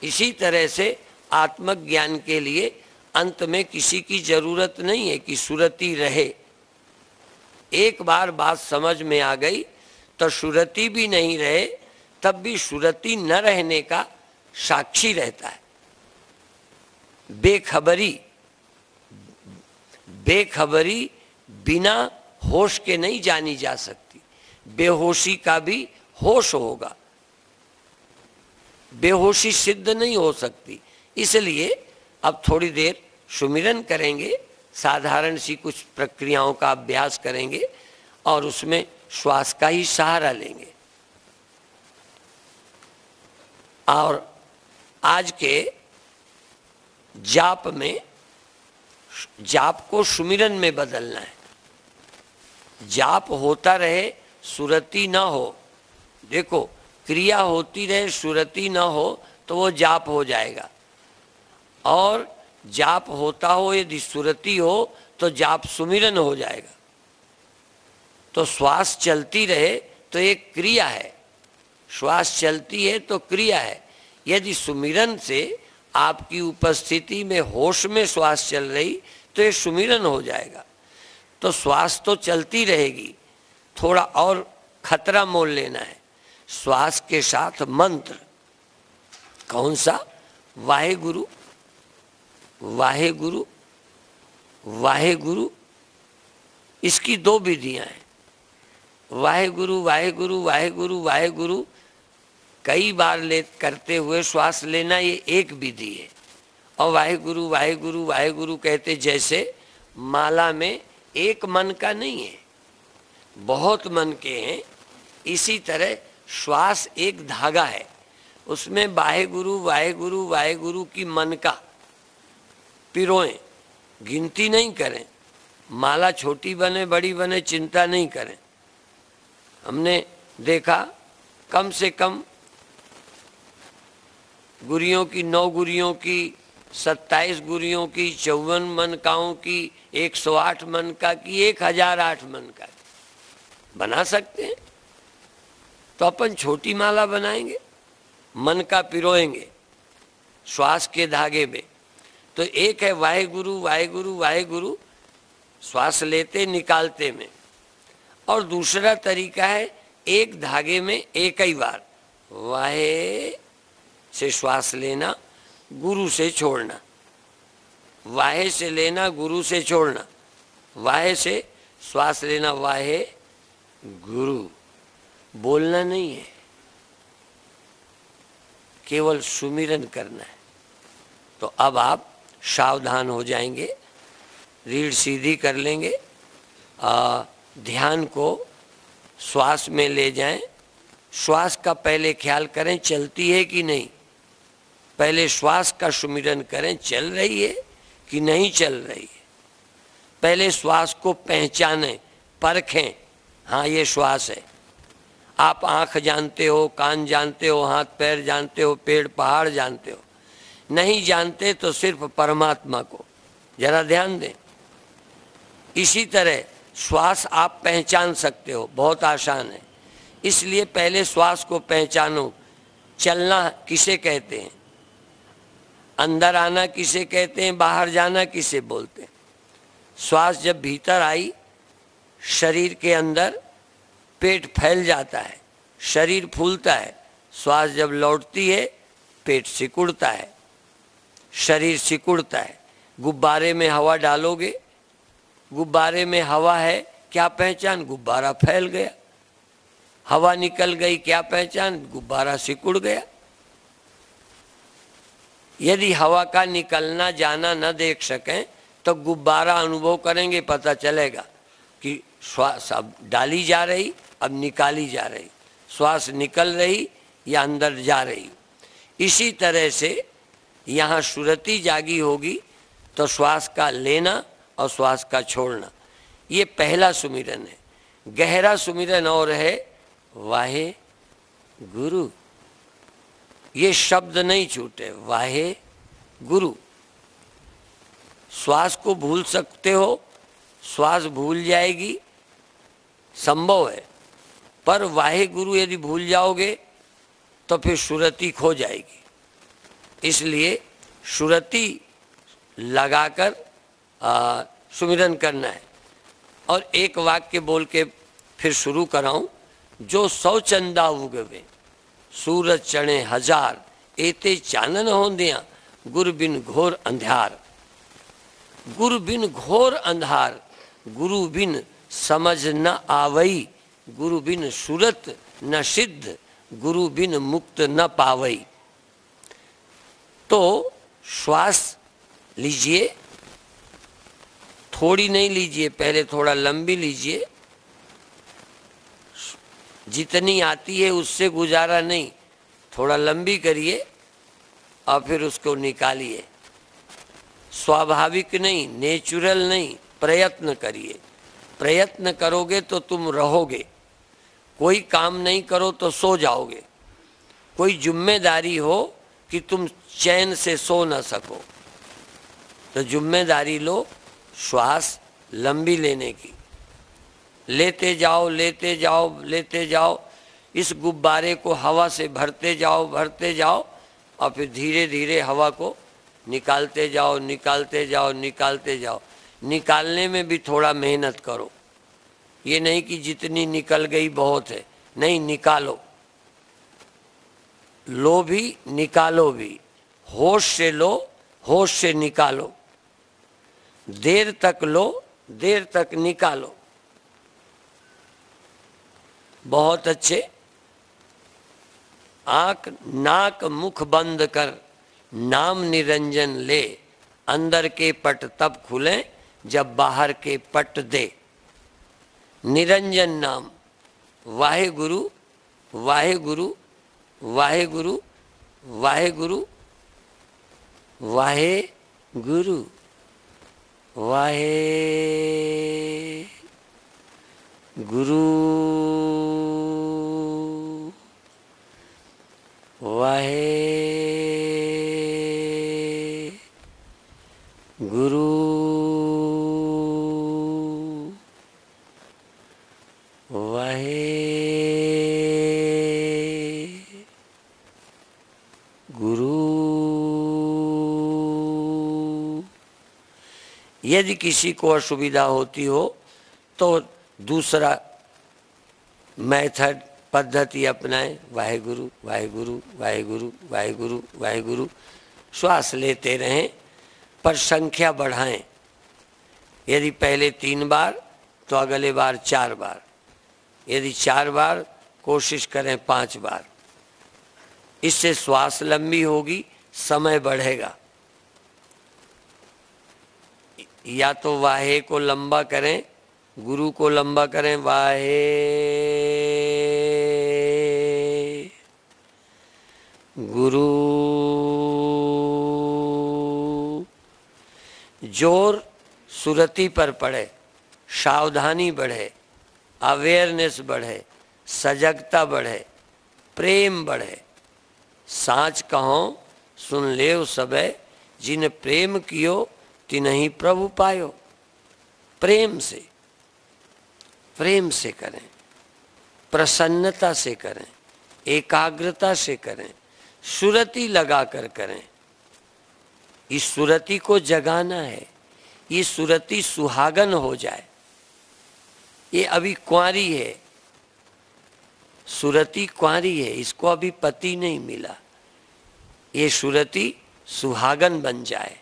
इसी तरह से आत्मज्ञान के लिए अंत में किसी की जरूरत नहीं है कि सुरति रहे। एक बार बात समझ में आ गई तो सुरति भी नहीं रहे, तब भी सुरति न रहने का साक्षी रहता है। बेखबरी बिना होश के नहीं जानी जा सकती। बेहोशी का भी होश होगा, बेहोशी सिद्ध नहीं हो सकती। इसलिए अब थोड़ी देर सुमिरन करेंगे, साधारण सी कुछ प्रक्रियाओं का अभ्यास करेंगे और उसमें श्वास का ही सहारा लेंगे। और आज के जाप में जाप को सुमिरन में बदलना है। जाप होता रहे, सुरति ना हो। देखो, क्रिया होती रहे, सुरति ना हो तो वो जाप हो जाएगा, और जाप होता हो यदि सुरति हो तो जाप सुमिरन हो जाएगा। तो श्वास चलती रहे तो एक क्रिया है, श्वास चलती है तो क्रिया है। यदि सुमिरन से आपकी उपस्थिति में होश में श्वास चल रही तो ये सुमिरन हो जाएगा। तो श्वास तो चलती रहेगी, थोड़ा और खतरा मोल लेना है। श्वास के साथ मंत्र। कौन सा? वाहेगुरु वाहेगुरु वाहेगुरु। इसकी दो विधियां हैं, वाहेगुरु वाहेगुरु वाहेगुरु वाहेगुरु। कई बार करते हुए श्वास लेना, ये एक विधि है। और वाहेगुरु वाहेगुरु वाहेगुरु कहते जैसे माला में एक मन का नहीं है, बहुत मन के हैं। इसी तरह श्वास एक धागा है, उसमें वाहेगुरु वाहेगुरु वाहेगुरु की मन का पिरोएं, गिनती नहीं करें। माला छोटी बने बड़ी बने चिंता नहीं करें। हमने देखा कम से कम गुरियों की, 9 गुरियों की, 27 गुरियों की, 54 मनकाओं की, 108 मनका की, 1008 मनका की बना सकते हैं। तो अपन छोटी माला बनाएंगे, मन का पिरोएंगे श्वास के धागे में। तो एक है वाहेगुरु वाहेगुरु वाहेगुरु, श्वास लेते निकालते में। और दूसरा तरीका है एक धागे में एक ही बार वाहे से श्वास लेना, गुरु से छोड़ना, वाहे से लेना, गुरु से छोड़ना, वाहे से श्वास लेना, वाहे गुरु। बोलना नहीं है, केवल सुमिरन करना है। तो अब आप सावधान हो जाएंगे, रीढ़ सीधी कर लेंगे, ध्यान को श्वास में ले जाएं। श्वास का पहले ख्याल करें चलती है कि नहीं, पहले श्वास का सुमिरन करें, चल रही है कि नहीं चल रही है। पहले श्वास को पहचानें, परखें, हाँ ये श्वास है। आप आँख जानते हो, कान जानते हो, हाथ पैर जानते हो, पेड़ पहाड़ जानते हो, नहीं जानते तो सिर्फ परमात्मा को जरा ध्यान दें। इसी तरह श्वास आप पहचान सकते हो, बहुत आसान है। इसलिए पहले श्वास को पहचानो। चलना किसे कहते हैं, अंदर आना किसे कहते हैं, बाहर जाना किसे बोलते हैं। श्वास जब भीतर आई शरीर के अंदर, पेट फैल जाता है, शरीर फूलता है। श्वास जब लौटती है पेट सिकुड़ता है, शरीर सिकुड़ता है। गुब्बारे में हवा डालोगे, गुब्बारे में हवा है, क्या पहचान, गुब्बारा फैल गया। हवा निकल गई, क्या पहचान, गुब्बारा सिकुड़ गया। यदि हवा का निकलना जाना न देख सकें तो गुब्बारा अनुभव करेंगे, पता चलेगा कि श्वास अब डाली जा रही, अब निकाली जा रही, श्वास निकल रही या अंदर जा रही। इसी तरह से यहाँ सुरति जागी होगी तो श्वास का लेना और श्वास का छोड़ना, ये पहला सुमिरन है। गहरा सुमिरन और है वाहे गुरु, ये शब्द नहीं छूटे, वाहे गुरु। श्वास को भूल सकते हो, श्वास भूल जाएगी, संभव है, पर वाहे गुरु यदि भूल जाओगे तो फिर सुरति खो जाएगी। इसलिए सुरति लगाकर सुमिरन करना है। और एक वाक्य बोल के फिर शुरू कराऊं, जो 100 चंदा उगवे सूरज चढ़े हजार, एते चानन होंदिया गुरु बिन घोर अंधार। गुरु बिन घोर अंधार, गुरु बिन समझ न आवई, गुरु बिन सुरत न सिद्ध, गुरु बिन मुक्त न पावई। तो श्वास लीजिए, थोड़ी नहीं लीजिए, पहले थोड़ा लंबी लीजिए, जितनी आती है उससे गुजारा नहीं, थोड़ा लंबी करिए और फिर उसको निकालिए। स्वाभाविक नहीं, नेचुरल नहीं, प्रयत्न करिए। प्रयत्न करोगे तो तुम रहोगे, कोई काम नहीं करो तो सो जाओगे। कोई जिम्मेदारी हो कि तुम चैन से सो न सको तो जिम्मेदारी लो श्वास लंबी लेने की। लेते जाओ लेते जाओ लेते जाओ, इस गुब्बारे को हवा से भरते जाओ भरते जाओ, और फिर धीरे धीरे हवा को निकालते जाओ निकालते जाओ निकालते जाओ। निकालने में भी थोड़ा मेहनत करो, ये नहीं कि जितनी निकल गई बहुत है, नहीं, निकालो, लो भी निकालो भी, होश से लो होश से निकालो, देर तक लो देर तक निकालो। बहुत अच्छे। आंख नाक मुख बंद कर नाम निरंजन ले, अंदर के पट तब खुले जब बाहर के पट दे। निरंजन नाम वाहे गुरु वाहे गुरु वाहे गुरु वाहे गुरु वाहे गुरु वाहे गुरु वाहे गुरु वाहे गुरु। यदि किसी को असुविधा होती हो तो दूसरा मेथड पद्धति अपनाएं, वाहेगुरु वाहेगुरु वाहेगुरु वाहेगुरु वाहेगुरु। श्वास लेते रहें पर संख्या बढ़ाएं। यदि पहले 3 बार तो अगले बार 4 बार, यदि 4 बार कोशिश करें 5 बार। इससे श्वास लंबी होगी, समय बढ़ेगा। या तो वाहे को लंबा करें, गुरु को लंबा करें, वाहे गुरु। जोर सुरति पर पड़े, सावधानी बढ़े, अवेयरनेस बढ़े, सजगता बढ़े, प्रेम बढ़े। साच कहो सुन लेव सबे, जिन प्रेम कियो तिन्हीं प्रभु पायो। प्रेम से करें, प्रसन्नता से करें, एकाग्रता से करें, सुरति लगाकर करें। इस सुरति को जगाना है, ये सुरति सुहागन हो जाए। ये अभी कुंवारी है, सुरति कुंवारी है, इसको अभी पति नहीं मिला। ये सुरति सुहागन बन जाए,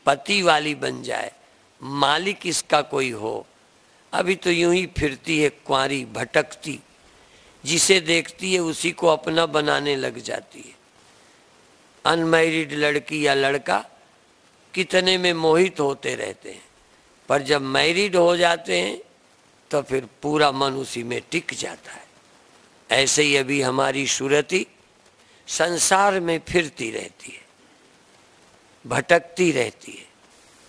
पति वाली बन जाए, मालिक इसका कोई हो। अभी तो यूं ही फिरती है कुंवारी, भटकती, जिसे देखती है उसी को अपना बनाने लग जाती है। अनमैरिड लड़की या लड़का कितने में मोहित होते रहते हैं, पर जब मैरिड हो जाते हैं तो फिर पूरा मन उसी में टिक जाता है। ऐसे ही अभी हमारी सुरति संसार में फिरती रहती है, भटकती रहती है।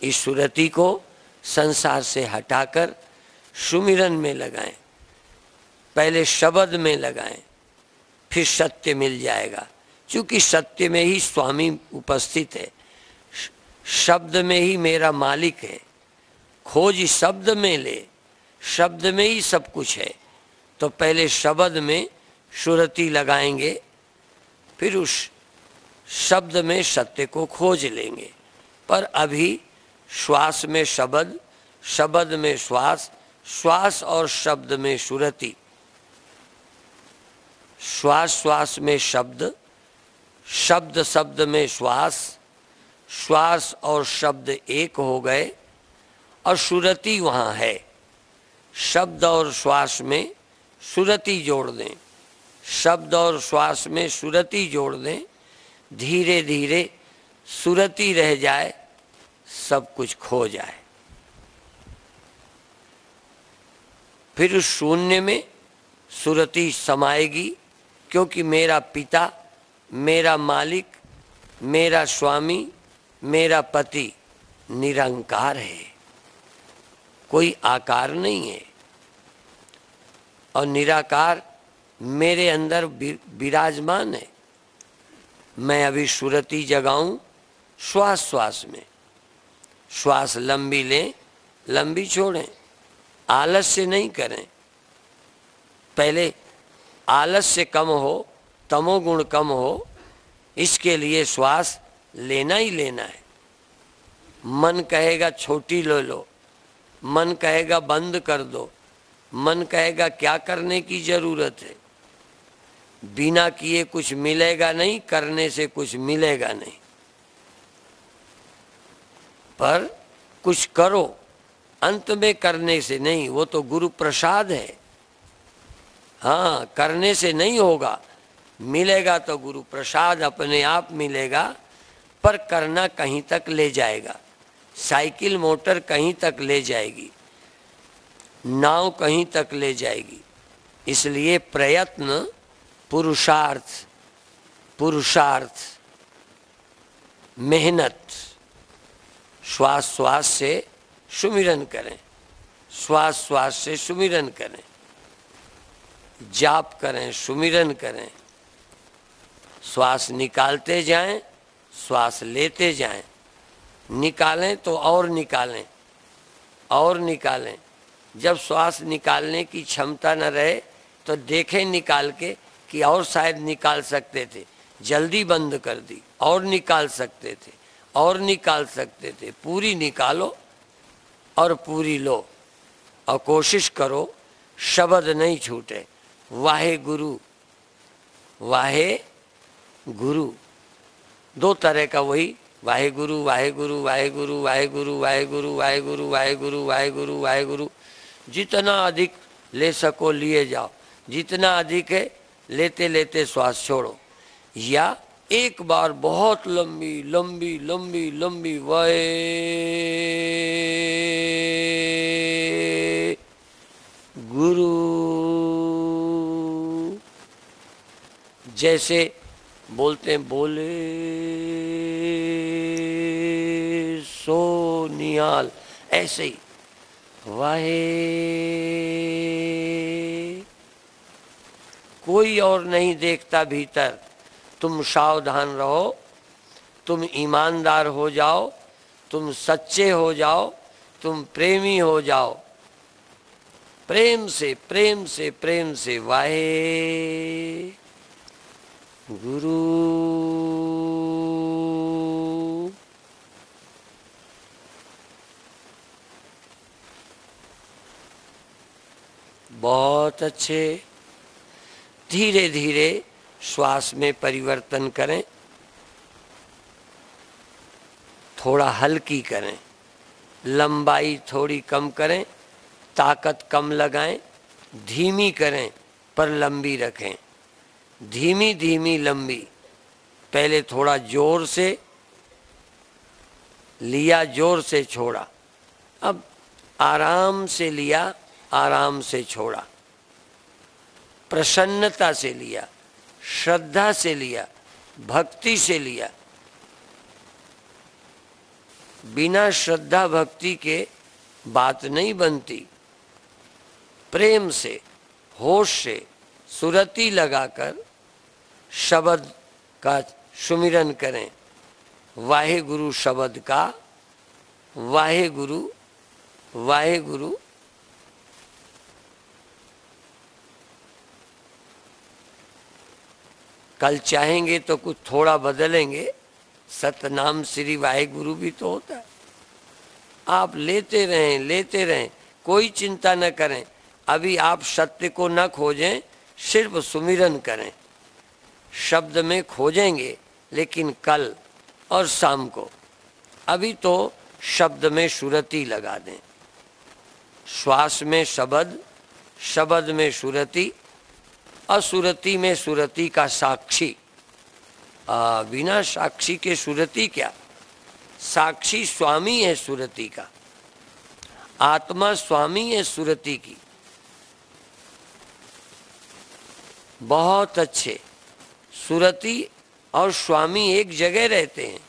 इस सुरति को संसार से हटाकर सुमिरन में लगाएं, पहले शब्द में लगाएं, फिर सत्य मिल जाएगा, क्योंकि सत्य में ही स्वामी उपस्थित है, शब्द में ही मेरा मालिक है। खोज शब्द में ले, शब्द में ही सब कुछ है। तो पहले शब्द में सुरति लगाएंगे, फिर उस शब्द में सत्य को खोज लेंगे। पर अभी श्वास में शब्द, शब्द में श्वास, श्वास और शब्द में सुरति, श्वास श्वास में शब्द, शब्द शब्द में श्वास, श्वास और शब्द एक हो गए और सुरति वहाँ है। शब्द और श्वास में सुरति जोड़ दें, शब्द और श्वास में सुरति जोड़ दें, धीरे धीरे सुरति रह जाए, सब कुछ खो जाए। फिर उस शून्य में सुरति समाएगी, क्योंकि मेरा पिता, मेरा मालिक, मेरा स्वामी, मेरा पति निरंकार है, कोई आकार नहीं है। और निराकार मेरे अंदर विराजमान है। मैं अभी सुरति जगाऊं श्वास श्वास में, श्वास लंबी लें, लंबी छोड़ें, आलस्य नहीं करें। पहले आलस्य कम हो, तमोगुण कम हो, इसके लिए श्वास लेना ही लेना है। मन कहेगा छोटी ले लो, मन कहेगा बंद कर दो, मन कहेगा क्या करने की जरूरत है। बिना किए कुछ मिलेगा नहीं, करने से कुछ मिलेगा नहीं। पर कुछ करो, अंत में करने से नहीं, वो तो गुरु प्रसाद है। हाँ, करने से नहीं होगा, मिलेगा तो गुरु प्रसाद अपने आप मिलेगा, पर करना कहीं तक ले जाएगा। साइकिल मोटर कहीं तक ले जाएगी, नाव कहीं तक ले जाएगी। इसलिए प्रयत्न, पुरुषार्थ, पुरुषार्थ, मेहनत, श्वास श्वास से सुमिरन करें, श्वास श्वास से सुमिरन करें, जाप करें, सुमिरन करें। श्वास निकालते जाएं, श्वास लेते जाएं, निकालें तो और निकालें और निकालें। जब श्वास निकालने की क्षमता न रहे तो देखें निकाल के कि और शायद निकाल सकते थे, जल्दी बंद कर दी, और निकाल सकते थे, और निकाल सकते थे। पूरी निकालो और पूरी लो, और कोशिश करो शब्द नहीं छूटे। वाहे गुरु, वाहे गुरु, दो तरह का वही वाहे गुरु, वाहे गुरु, वाहे गुरु, वाहे गुरु, वाहे गुरु, वाहे गुरु, वाहे गुरु, वाहे गुरु, वाहे गुरु। जितना अधिक ले सको लिए जाओ, जितना अधिक है लेते लेते श्वास छोड़ो, या एक बार बहुत लंबी लंबी लंबी लंबी वाहे गुरु, जैसे बोलते हैं बोले सो निहाल, ऐसे ही वाहे। कोई और नहीं देखता भीतर, तुम सावधान रहो, तुम ईमानदार हो जाओ, तुम सच्चे हो जाओ, तुम प्रेमी हो जाओ। प्रेम से प्रेम से प्रेम से वाहे गुरु। बहुत अच्छे। धीरे धीरे श्वास में परिवर्तन करें, थोड़ा हल्की करें, लंबाई थोड़ी कम करें, ताकत कम लगाएं, धीमी करें पर लंबी रखें। धीमी धीमी लंबी, पहले थोड़ा जोर से लिया, जोर से छोड़ा, अब आराम से लिया, आराम से छोड़ा, प्रसन्नता से लिया, श्रद्धा से लिया, भक्ति से लिया। बिना श्रद्धा भक्ति के बात नहीं बनती। प्रेम से, होश से सुरती लगाकर शब्द का सुमिरन करें। वाहे गुरु शब्द का, वाहे गुरु, वाहे गुरु। कल चाहेंगे तो कुछ थोड़ा बदलेंगे, सतनाम श्री वाहे गुरु भी तो होता है। आप लेते रहें, लेते रहें, कोई चिंता न करें। अभी आप सत्य को न खोजें, सिर्फ सुमिरन करें। शब्द में खोजेंगे लेकिन कल और शाम को। अभी तो शब्द में सुरती लगा दें। श्वास में शब्द, शब्द में सुरती, असुरती में सुरती का साक्षी। बिना साक्षी के सुरती क्या? साक्षी स्वामी है सुरती का, आत्मा स्वामी है सुरती की। बहुत अच्छे। सुरती और स्वामी एक जगह रहते हैं,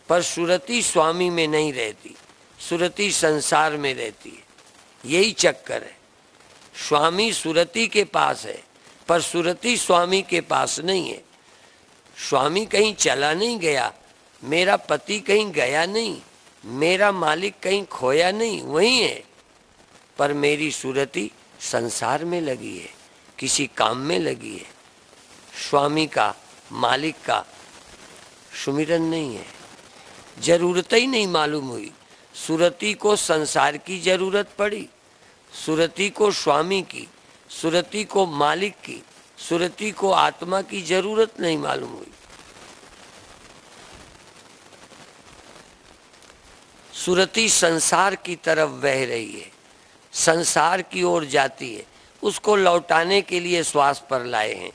पर सुरती स्वामी में नहीं रहती, सुरती संसार में रहती है। यही चक्कर है। स्वामी सुरती के पास है, पर सुरती स्वामी के पास नहीं है। स्वामी कहीं चला नहीं गया, मेरा पति कहीं गया नहीं, मेरा मालिक कहीं खोया नहीं, वही है। पर मेरी सुरती संसार में लगी है, किसी काम में लगी है। स्वामी का, मालिक का सुमिरन नहीं है, जरूरत ही नहीं मालूम हुई। सुरती को संसार की जरूरत पड़ी, सुरती को स्वामी की, सुरती को मालिक की, सुरती को आत्मा की जरूरत नहीं मालूम हुई। सुरती संसार की तरफ बह रही है, संसार की ओर जाती है। उसको लौटाने के लिए श्वास पर लाए हैं।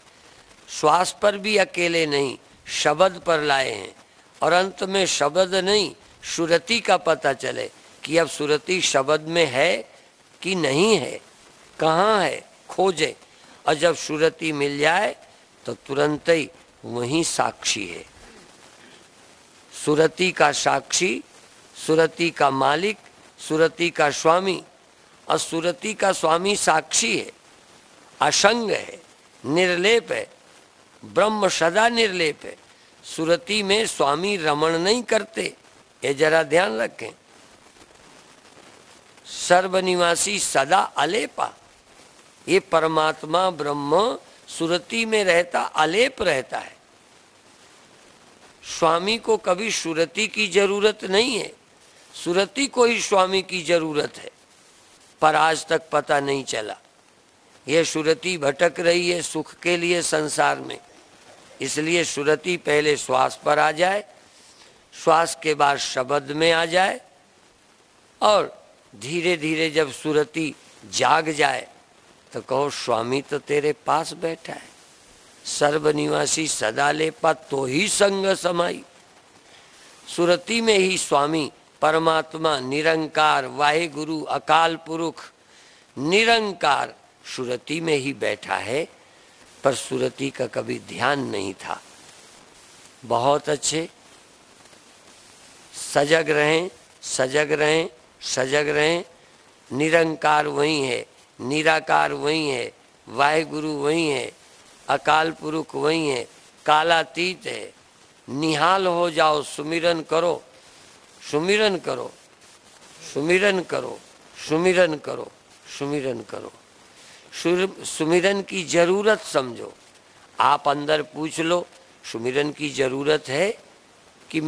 श्वास पर भी अकेले नहीं, शब्द पर लाए हैं। और अंत में शब्द नहीं, सुरती का पता चले कि अब सुरती शब्द में है कि नहीं है, कहाँ है, खोजे। और जब सुरती मिल जाए तो तुरंत ही वही साक्षी है। सुरती का साक्षी, सुरती का मालिक, सुरती का स्वामी। और सुरती का स्वामी साक्षी है, असंग है, निर्लेप है। ब्रह्म सदा निर्लेप है। सुरती में स्वामी रमण नहीं करते, ये जरा ध्यान रखें। सर्वनिवासी सदा अलेपा। ये परमात्मा ब्रह्म सुरती में रहता, अलेप रहता है। स्वामी को कभी सुरती की जरूरत नहीं है, सुरती को ही स्वामी की जरूरत है। पर आज तक पता नहीं चला। यह सुरती भटक रही है सुख के लिए संसार में। इसलिए सुरती पहले श्वास पर आ जाए, श्वास के बाद शब्द में आ जाए, और धीरे धीरे जब सुरती जाग जाए तो कहो स्वामी तो तेरे पास बैठा है। सर्वनिवासी सदा लेपा तो ही संग समाई। सुरती में ही स्वामी परमात्मा निरंकार वाहे गुरु अकाल पुरुष निरंकार सुरती में ही बैठा है। पर सुरती का कभी ध्यान नहीं था। बहुत अच्छे। सजग रहें, सजग रहें, सजग रहें। निरंकार वही है, निराकार वही है, वाहेगुरु वही है, अकाल पुरुष वही है, कालातीत है। निहाल हो जाओ, सुमिरन करो, सुमिरन करो, सुमिरन करो, सुमिरन करो, सुमिरन करो। सुमिरन की जरूरत समझो। आप अंदर पूछ लो, सुमिरन की जरूरत है कि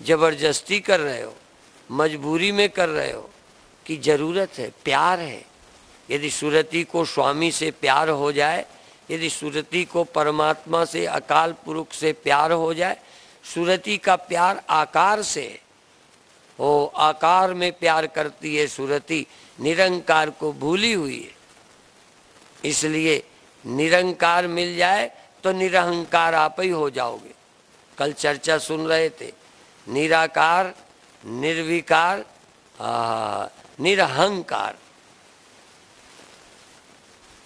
जबरदस्ती कर रहे हो, मजबूरी में कर रहे हो, कि जरूरत है, प्यार है। यदि सुरती को स्वामी से प्यार हो जाए, यदि सुरती को परमात्मा से अकाल पुरुष से प्यार हो जाए, सुरती का प्यार आकार से है। वो आकार में प्यार करती है सुरती, निरंकार को भूली हुई है। इसलिए निरंकार मिल जाए तो निरहंकार आप ही हो जाओगे। कल चर्चा सुन रहे थे, निराकार, निर्विकार, निरहंकार।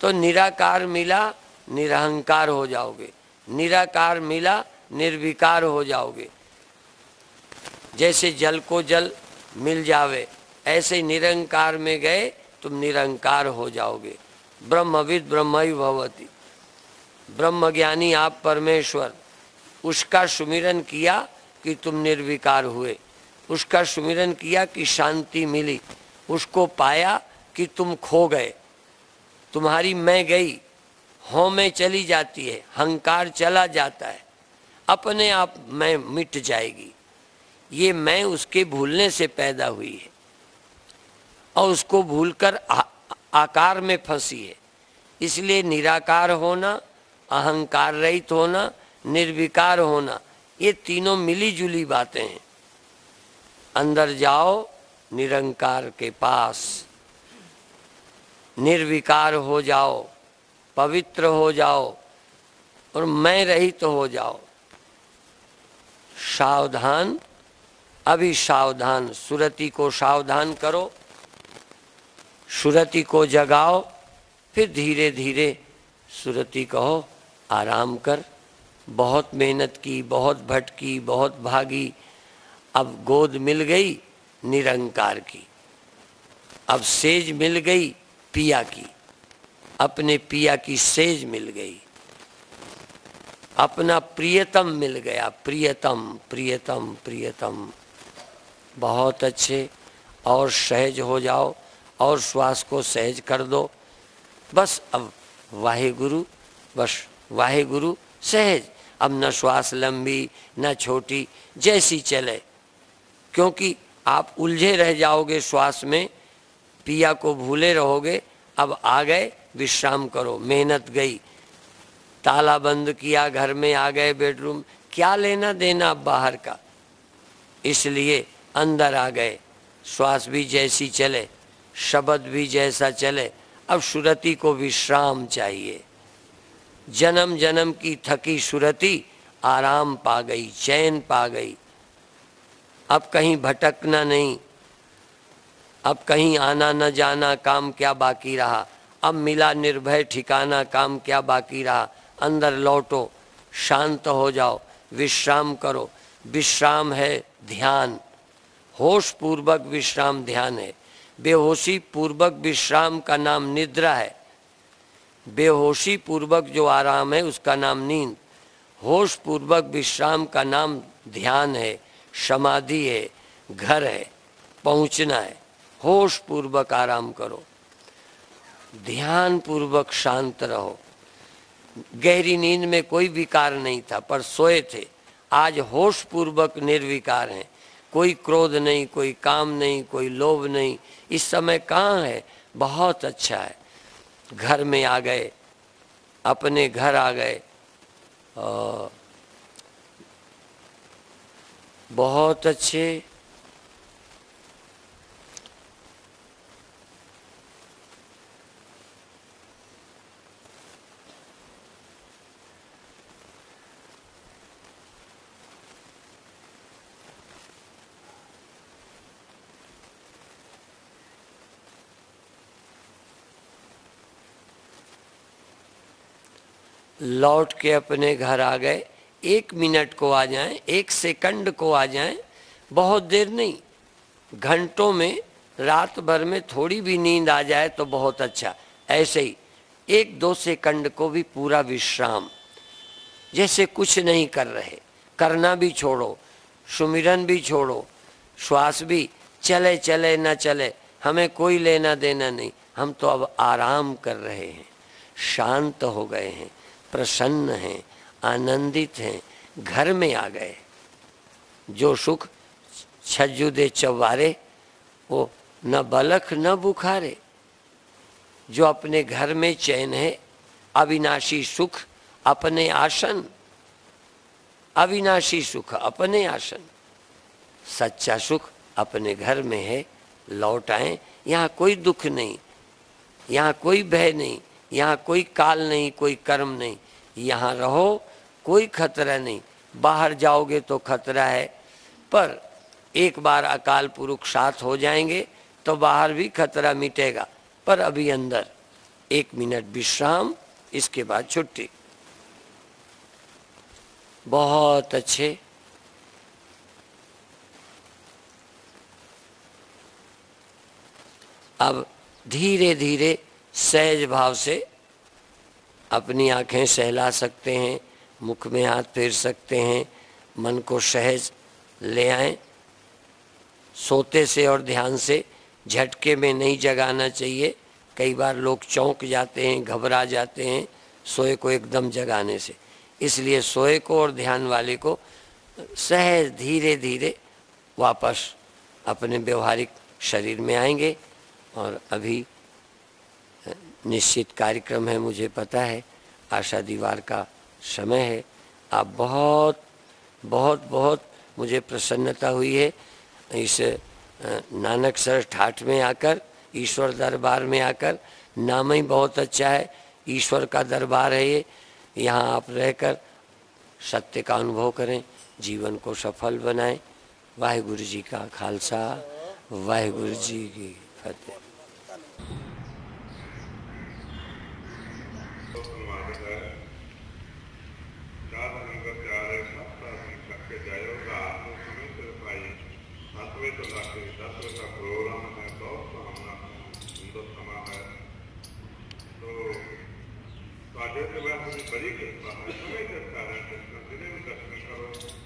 तो निराकार मिला, निरहंकार हो जाओगे। निराकार मिला, निर्विकार हो जाओगे। जैसे जल को जल, मिल जावे। ऐसे निरंकार में गए तुम निरंकार हो जाओगे। ब्रह्मविद ब्रह्मैव भवति, ब्रह्म ज्ञानी आप परमेश्वर, उसका सुमिरन किया कि तुम निर्विकार हुए, उसका सुमिरन किया कि शांति मिली, उसको पाया कि तुम खो गए। तुम्हारी मैं गई, हों में चली जाती है, हंकार चला जाता है, अपने आप मैं मिट जाएगी। ये मैं उसके भूलने से पैदा हुई है और उसको भूलकर आकार में फंसी है। इसलिए निराकार होना, अहंकार रहित होना, निर्विकार होना, ये तीनों मिली जुली बातें हैं। अंदर जाओ निरंकार के पास, निर्विकार हो जाओ, पवित्र हो जाओ और मैं रहित हो जाओ। सावधान, अभी सावधान, सुरति को सावधान करो, सुरति को जगाओ, फिर धीरे धीरे सुरति कहो आराम कर, बहुत मेहनत की, बहुत भटकी, बहुत भागी, अब गोद मिल गई निरंकार की, अब सेज मिल गई पिया की, अपने पिया की सेज मिल गई, अपना प्रियतम मिल गया, प्रियतम प्रियतम प्रियतम। बहुत अच्छे, और सहज हो जाओ और श्वास को सहज कर दो। बस अब वाहेगुरु, बस वाहेगुरु सहज। अब न श्वास लंबी न छोटी, जैसी चले, क्योंकि आप उलझे रह जाओगे श्वास में, पिया को भूले रहोगे। अब आ गए, विश्राम करो, मेहनत गई, ताला बंद किया, घर में आ गए बेडरूम, क्या लेना देना अब बाहर का, इसलिए अंदर आ गए। श्वास भी जैसी चले, शब्द भी जैसा चले। अब सुरति को विश्राम चाहिए। जन्म जन्म की थकी सुरति आराम पा गई, चैन पा गई। अब कहीं भटकना नहीं, अब कहीं आना न जाना, काम क्या बाकी रहा। अब मिला निर्भय ठिकाना, काम क्या बाकी रहा। अंदर लौटो, शांत हो जाओ, विश्राम करो। विश्राम है ध्यान, होश पूर्वक विश्राम ध्यान है। बेहोशी पूर्वक विश्राम का नाम निद्रा है। बेहोशी पूर्वक जो आराम है उसका नाम नींद। होश पूर्वक विश्राम का नाम ध्यान है, समाधि है, घर है, पहुंचना है। होश पूर्वक आराम करो, ध्यान पूर्वक शांत रहो। गहरी नींद में कोई विकार नहीं था पर सोए थे, आज होश पूर्वक निर्विकार हैं। कोई क्रोध नहीं, कोई काम नहीं, कोई लोभ नहीं। इस समय कहाँ है? बहुत अच्छा है, घर में आ गए, अपने घर आ गए। बहुत अच्छे। लौट के अपने घर आ गए। 1 मिनट को आ जाएं, 1 सेकंड को आ जाएं, बहुत देर नहीं, घंटों में, रात भर में थोड़ी भी नींद आ जाए तो बहुत अच्छा। ऐसे ही 1-2 सेकंड को भी पूरा विश्राम, जैसे कुछ नहीं कर रहे, करना भी छोड़ो, सुमिरन भी छोड़ो, श्वास भी चले चले न चले, हमें कोई लेना देना नहीं। हम तो अब आराम कर रहे हैं, शांत हो गए हैं, प्रसन्न हैं, आनंदित हैं, घर में आ गए। जो सुख छज्जू दे चौबारे, वो न बलख न बुखारे। जो अपने घर में चैन है, अविनाशी सुख अपने आसन, अविनाशी सुख अपने आसन। सच्चा सुख अपने घर में है, लौट आए। यहाँ कोई दुख नहीं, यहाँ कोई भय नहीं, यहाँ कोई काल नहीं, कोई कर्म नहीं। यहाँ रहो, कोई खतरा नहीं। बाहर जाओगे तो खतरा है, पर एक बार अकाल पुरुष साथ हो जाएंगे तो बाहर भी खतरा मिटेगा। पर अभी अंदर 1 मिनट विश्राम, इसके बाद छुट्टी। बहुत अच्छे। अब धीरे धीरे सहज भाव से अपनी आंखें सहला सकते हैं, मुख में हाथ फेर सकते हैं, मन को सहज ले आएं। सोते से और ध्यान से झटके में नहीं जगाना चाहिए। कई बार लोग चौंक जाते हैं, घबरा जाते हैं सोए को एकदम जगाने से। इसलिए सोए को और ध्यान वाले को सहज धीरे धीरे वापस अपने व्यवहारिक शरीर में आएंगे। और अभी निश्चित कार्यक्रम है, मुझे पता है, आशा दीवार का समय है। आप बहुत बहुत बहुत मुझे प्रसन्नता हुई है इस नानकसर ठाठ में आकर, ईश्वर दरबार में आकर। नाम ही बहुत अच्छा है, ईश्वर का दरबार है ये। यहाँ आप रहकर सत्य का अनुभव करें, जीवन को सफल बनाएं। वाहिगुरु जी का खालसा, वाहिगुरु जी की फतेह। तो बड़ी कृपा है, समय दर्शन करो।